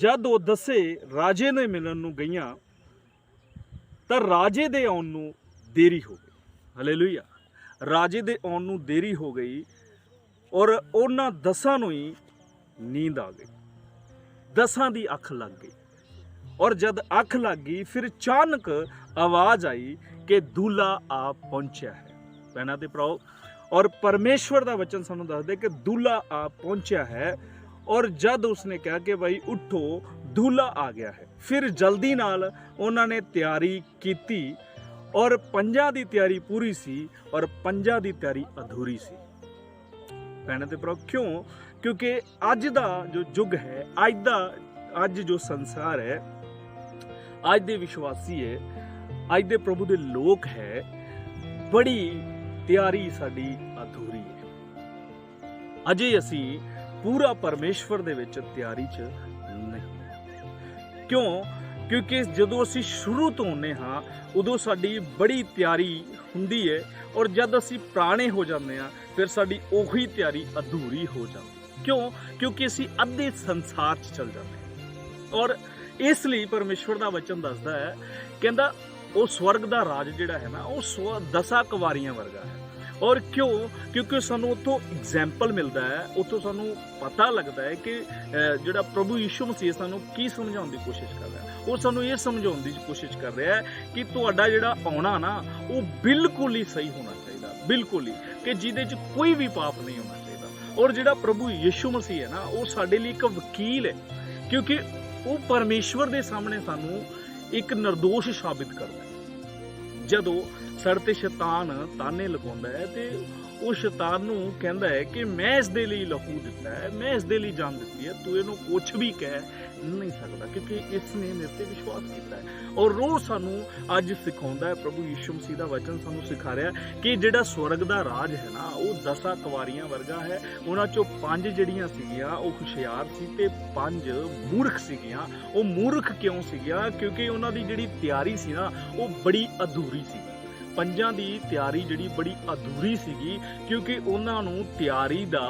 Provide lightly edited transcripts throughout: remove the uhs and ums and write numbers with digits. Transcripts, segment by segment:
जद वो दसे राजे ने मिलन नूं गईयां ਤਾਂ ਰਾਜੇ ਦੇ ਆਉਣ ਨੂੰ ਦੇਰੀ ਹੋ ਗਈ। ਹਾਲੇਲੂਇਆ। ਰਾਜੇ ਦੇ ਆਉਣ ਨੂੰ ਦੇਰੀ ਹੋ ਗਈ ਔਰ ਉਹਨਾਂ ਦਸਾਂ ਨੂੰ ਹੀ ਨੀਂਦ ਆ ਗਈ। ਦਸਾਂ ਦੀ ਅੱਖ ਲੱਗ ਗਈ ਔਰ ਜਦ ਅੱਖ ਲੱਗ ਗਈ ਫਿਰ ਅਚਾਨਕ ਆਵਾਜ਼ ਆਈ ਕਿ दूल्हा ਆ ਪਹੁੰਚਿਆ ਹੈ। ਭੈਣਾਂ ਤੇ ਭਰਾਓ, ਔਰ ਪਰਮੇਸ਼ਵਰ ਦਾ ਵਚਨ ਸਾਨੂੰ ਦੱਸਦੇ ਕਿ दूल्हा ਆ ਪਹੁੰਚਿਆ ਹੈ। और जद उसने कहा कि भाई उठो दूल्हा आ गया है, फिर जल्दी नाल उन्होंने तैयारी की और पंजा दी तैयारी पूरी सी और पंजा दी तैयारी अधूरी सी। भैणों ते भराओ, क्यों? क्योंकि अज दा जो युग है, अज जो संसार है, अज दे विश्वासी है, अज दे प्रभु दे लोक है, बड़ी तैयारी साडी अधूरी है। अजे असी पूरा परमेश्वर दे विच तैयारी च नहीं। क्यों? क्योंकि जदों असी शुरू तो होने हाँ उदों साडी बड़ी तैयारी हुंदी है और जद असी पुराने हो जाते हैं फिर साडी ओही तैयारी अधूरी हो जाती। क्यों? क्योंकि असी अद्धे संसार च चल जाते हैं। और इसलिए परमेश्वर दा वचन दसदा है, कहंदा वो स्वर्ग दा राज जिहड़ा है ना वो 10 कुवारियां वर्गा है। और क्यों? क्योंकि सानू उतों एग्जाम्पल मिलता है, उतों सानू पता लगता है कि जिहड़ा प्रभु यीशु मसीह सानू की समझाउण दी कोशिश कर रहा है। वो सानू ये समझाउण दी कोशिश कर रहा है कि तुहाडा जिहड़ा आउणा ना वो बिल्कुल ही सही होना चाहिए, बिल्कुल ही, कि जिहदे च कोई भी पाप नहीं होना चाहिए। और जिहड़ा प्रभु यीशु मसीह है ना वो साडे लई एक वकील है, क्योंकि वो परमेश्वर दे सामने सानू एक निर्दोष साबित करता है। जदों सड़ ते शैतान ताने लगाउंदा है ते वो शैतान नूं कहंदा है कि मैं इस दे लई लहू दिता है, मैं इस दे लई जान दित्ती है, तू इहनूं कुछ भी कह नहीं सकदा क्योंकि इसने मेरे ते विश्वास कीता है। और रोज सानू अज सिखाउंदा है प्रभु यीशु मसीह दा वचन सानू सिखा रहा है कि जिहड़ा स्वर्ग दा राज है ना वो 10 कुवारियां वर्गा है। उन्हां चों 5 जिहड़ियां सीगियां वो हुशियार सी ते 5 मूर्ख सीगियां। वो मूर्ख क्यों सीगियां? क्योंकि उन्हां दी जिहड़ी तैयारी सी ना वो बड़ी अधूरी सी। पंजां दी तैयारी जिहड़ी बड़ी अधूरी सीगी क्योंकि उन्हां नूं तैयारी दा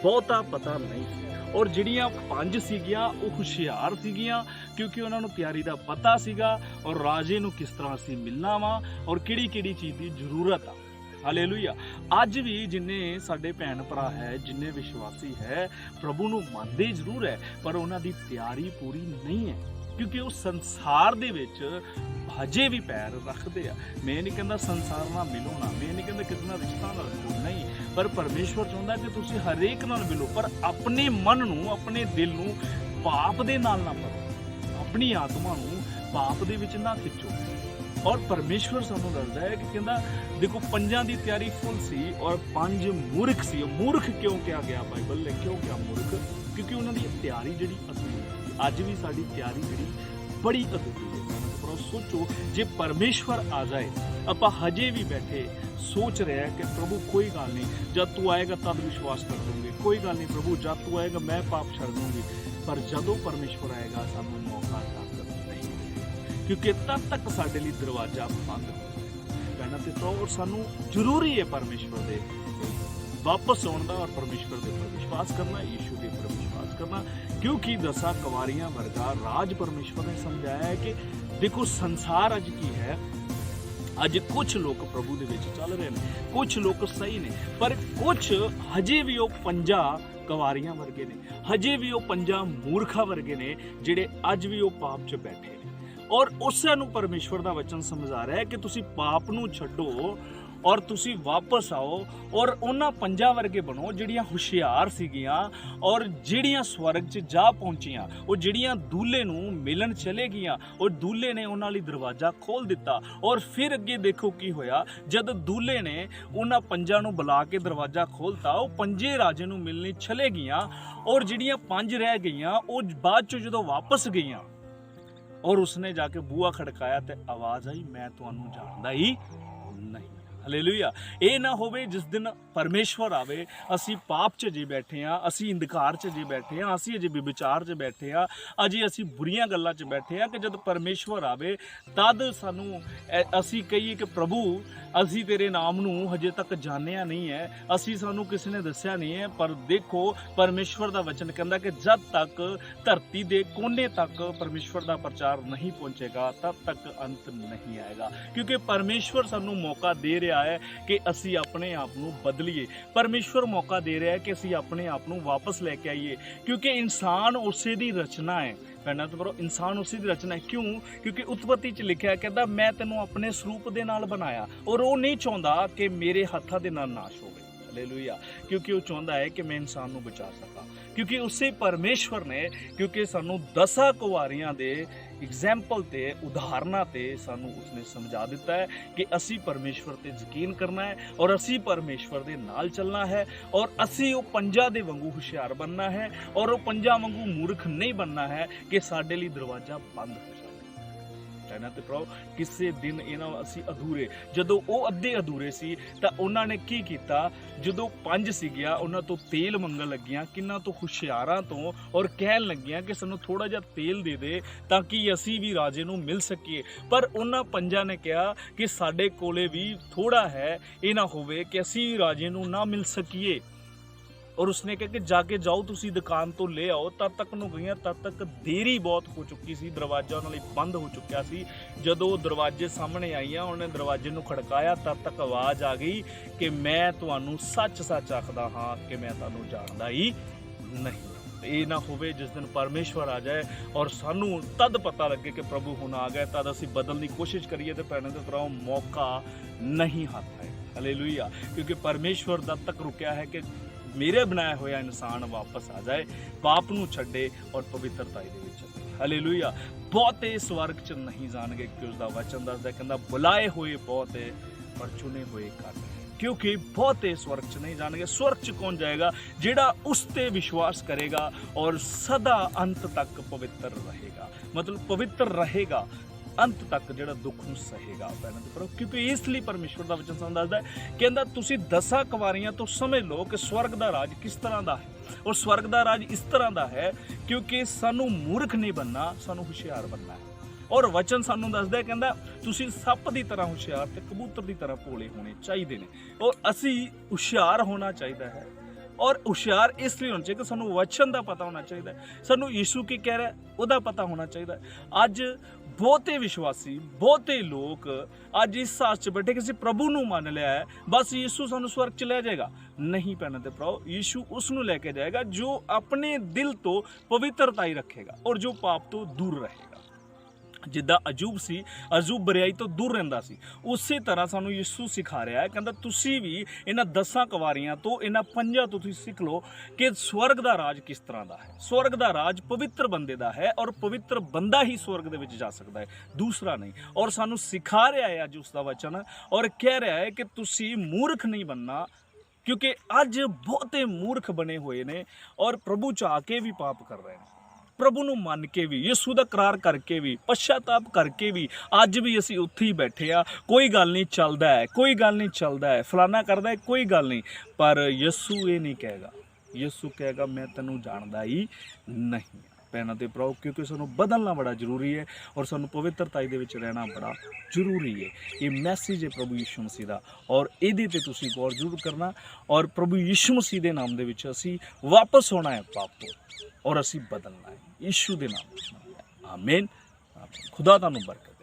बहुता पता नहीं सी। और जिहड़ियां 5 सीगियां वो हुशियार सीगियां क्योंकि उन्हां नूं तैयारी दा पता सीगा और राजे नूं किस तरह सी मिलना वा और किहड़ी-किहड़ी चीज़ दी जरूरत आ। हालेलुया। अज भी जिन्ने साडे भैन भरा है, जिन्ने विश्वासी है, प्रभु नूं मनदे जरूर है पर उन्हां दी तैयारी पूरी नहीं है क्योंकि वो संसार दे विच हजे भी पैर रखते हैं। मैं नहीं कहता संसार नाल मिलो ना, मैं नहीं कहता किसी नाल रिश्ता नाल मिलो, नहीं, पर परमेश्वर चाहुंदा कि तुसीं हरेक नाल मिलो पर अपने मन नूं, अपने दिल नूं पाप दे नाल ना भरो, अपनी आत्मा नूं पाप दे विच ना खिंचो। और परमेश्वर सानूं दसदा है कि कहंदा देखो 5 दी तैयारी फुल सी और 5 मूर्ख सी। मूर्ख क्यों कहा गया बाइबल ने, क्यों क्या मूर्ख? क्योंकि उन्हां दी तैयारी जिहड़ी अधूरी है। अज भी साडी तैयारी जिहड़ी बड़ी अधूरी है। सोचो जे परमेश्वर आ जाए, आपां हजे भी बैठे सोच रहे हैं कि प्रभु कोई गल नहीं, जब तू आएगा तब विश्वास कर दूंगे, कोई गल नहीं प्रभु जब तू आएगा मैं पाप छड़ दूंगी। पर जदों परमेश्वर आएगा सानू मौका नहीं, क्योंकि तब तक साडे लई दरवाजा बंद कहना ते तो। और सानू जरूरी है परमेश्वर दे वापस आउण दा और परमेश्वर दे पर विश्वास करना, यीशु दे पर विश्वास करना, क्योंकि 10 कुवारियां वर्गा राज परमेश्वर ने समझाया है कि देखो संसार अज की है, अज कुछ लोग प्रभु दे विच चल रहे हैं, कुछ लोग सही ने, पर कुछ हजे भी वो 5 कुवारियां वर्गे ने, हजे भी वो 5 मूर्खा वर्गे ने जिहड़े अज भी वो पाप च बैठे ने। और उसां नूं परमेश्वर दा वचन समझा रहा है कि तुसीं पाप नूं छड्डो और तुसी वापस आओ और उन्हां 5 वर्गे बनो जिहड़ियां हुशियार सीगियां और जिहड़ियां स्वर्ग च जा पहुंचियां, और जिहड़ियां दूल्हे नूं मिलन चले गियां और दूल्हे ने उन्हां लई दरवाजा खोल दिता। और फिर अगे देखो की होया, जद दूल्हे ने उन्हां 5 नूं बुला के दरवाजा खोलता वो 5 राजे नूं मिलने चले गियां और जिहड़ियां 5 रह गईयां वो बाद चों जदों वापस गईयां और उसने जाके बूहा खड़काया तो आवाज़ आई मैं तुहानूं जानदा ही नहीं। हालेलुया। ये ना होवे जिस दिन परमेश्वर आवे असी पाप च जे बैठे हाँ, असी अंधकार च जे बैठे हाँ, असी अजे विचार च बैठे हाँ, अजे असी बुरियां गल्लां च बैठे हाँ कि जब परमेश्वर आवे तद सानू असी कहिए कि प्रभु असी तेरे नाम नू हजे तक जानिया नहीं है, असी सानू किसी ने दस्या नहीं है। पर देखो परमेश्वर दा वचन कहता कि जब तक धरती दे कोने तक परमेश्वर दा प्रचार नहीं पहुंचेगा तब तक अंत नहीं आएगा, क्योंकि परमेश्वर सानू मौका दे रहा है कि असी अपने आप नू बदलीए। परमेश्वर मौका दे रहा है कि असी अपने आप नू वापस लेके आइए, क्योंकि इंसान उसे दी रचना है। कहना तो करो इंसान उसी की रचना है। क्यों? क्योंकि उत्पत्ति च लिखा है कहता मैं तेनों अपने स्वरूप दे नाल बनाया, और वो नहीं चाहता कि मेरे हत्थां दे नाल नाश होवे। हालेलुया। क्योंकि वो चाहता है कि मैं इंसान नूं बचा सका, क्योंकि उसे परमेश्वर ने क्योंकि सानू 10 कुवारियां दे एग्जाम्पल ते उदाहरणा ते सानू उसने समझा दिता है कि असी परमेश्वर ते यकीन करना है और असी परमेश्वर दे नाल चलना है, और असी वो पंजा दे वांगू हुशियार बनना है और वो पंजा वांगू मूर्ख नहीं बनना है कि साडे लई दरवाजा बंद हो जाए। कहना ते प्रभु किसी दिन इन्हां असी अधूरे जदों वो अद्धे अधूरे सी तां उन्हां ने की कीता, जदों 5 सीगिया उन्हां तो तेल मंगण लगियां किन्हां तो हुशियारां तो, और कहण लगियां कि सानू थोड़ा जिहा तेल दे दे ताकि असी भी राजे नूं मिल सकीए। पर उन्हां 5 ने कहा कि साडे कोले भी थोड़ा है, ये ना होवे कि असी भी राजे नूं ना मिल सकीए। और उसने कहा कि जाके जाओ तुसी दुकान तो ले आओ। तब तक नूं गईयां, तब तक देरी बहुत हो चुकी सी, दरवाजा उन्हां लई बंद हो चुकिया सी। जदों दरवाजे सामने आईयां उन्हें दरवाजे नूं खड़काया, तब तक आवाज़ आ गई कि मैं तुहानूं सच सच आखदा हाँ कि मैं तुहानूं जाणदा ही नहीं। ये ना होवे जिस दिन परमेश्वर आ जाए और सानू तद पता लगे कि प्रभु हुण आ गए, तद असीं बदलने की कोशिश करिए तो भैणों ते भराओ मौका नहीं हाथ है। हालेलुया। क्योंकि परमेश्वर तब तक रुकिया है कि मेरे बनाया होया इंसान वापस आ जाए, पाप नूं छड्डे और पवित्रता दे विच चले। हालेलुया। बहुते स्वर्ग च नहीं जाणगे, कि उसका वचन दसदा कहंदा बुलाए हुए बहुत है पर चुने हुए घट है। क्योंकि बहुते स्वर्ग च नहीं जाणगे। स्वर्ग च कौन जाएगा? जिहड़ा उस ते विश्वास करेगा और सदा अंत तक पवित्र रहेगा, मतलब पवित्र रहेगा अंत तक, जिहड़ा दुख नूं सहेगा। क्योंकि इसलिए परमेश्वर का वचन सानूं दसदा है, कहंदा तुसीं 10 कुवारियां तो समझ लो कि स्वर्ग का राज किस तरह का है। और स्वर्ग का राज इस तरह का है क्योंकि सानू मूर्ख नहीं बनना, सानू हुशियार बनना है। और वचन सानू दसदा है, कहंदा तुसीं सप की तरह हुशियार ते कबूतर की तरह भोले होने चाहिए ने। और असी हुशियार होना चाहिए है, और हुशियार इसलिए होना चाहिए कि सानू वचन का पता होना चाहिए, सानू यीशु की कह रहा है उसका पता होना चाहिए। अज बहुते विश्वासी बहुते लोग अज इस सास च बैठे किसी प्रभु नूं मान लिया है, बस यीशु सानू स्वर्ग च ले जाएगा। नहीं पैना ते भराओ, यीशु उसनूं लेके जाएगा जो अपने दिल तो पवित्रता ही रखेगा और जो पाप तो दूर रहेगा। जिद्दां अजूब सी, अजूब बुराई तो दूर रहिंदा सी, उसी तरह सानू यीशु सिखा रहा है। कहंदा तुसीं भी इन्हां 10 कुवारियां तो इन्हां 5 तो तुसीं सीख लो कि स्वर्ग दा राज किस तरह दा है। स्वर्ग दा राज पवित्र बंदे दा है और पवित्र बंदा ही स्वर्ग दे विच जा सकदा है, दूसरा नहीं। और सानू सिखा रहा है अज उसका वचन, और कह रहा है कि तुसीं मूर्ख नहीं बनना, क्योंकि अज बहुते मूर्ख बने हुए ने और प्रभु च आके भी पाप कर रहे हैं। प्रभु नूं मन के भी, यीशु दा करार करके भी, पश्चाताप करके भी अज भी असीं उत्थे ही बैठे आ। कोई गल नहीं चलदा है, कोई गल नहीं चलदा है, फलाना करदा है, कोई गल नहीं। पर यीशु ये नहीं कहेगा, यीशु कहेगा मैं तैनूं जाणदा ही नहीं। पैना ते भराओ, क्योंकि सानू बदलना बड़ा जरूरी है और सानू पवित्रता दे विच रहना बड़ा जरूरी है। ये मैसेज है प्रभु यीशु मसीह दा, और इहदे ते तुसीं गौर जरूर करना। और प्रभु यीशु मसीह दे नाम दे विच असीं वापस होना है पाप तो, और असीं बदलना है यीशु दे नाम। आमीन। खुदा तुहानूं बरकत।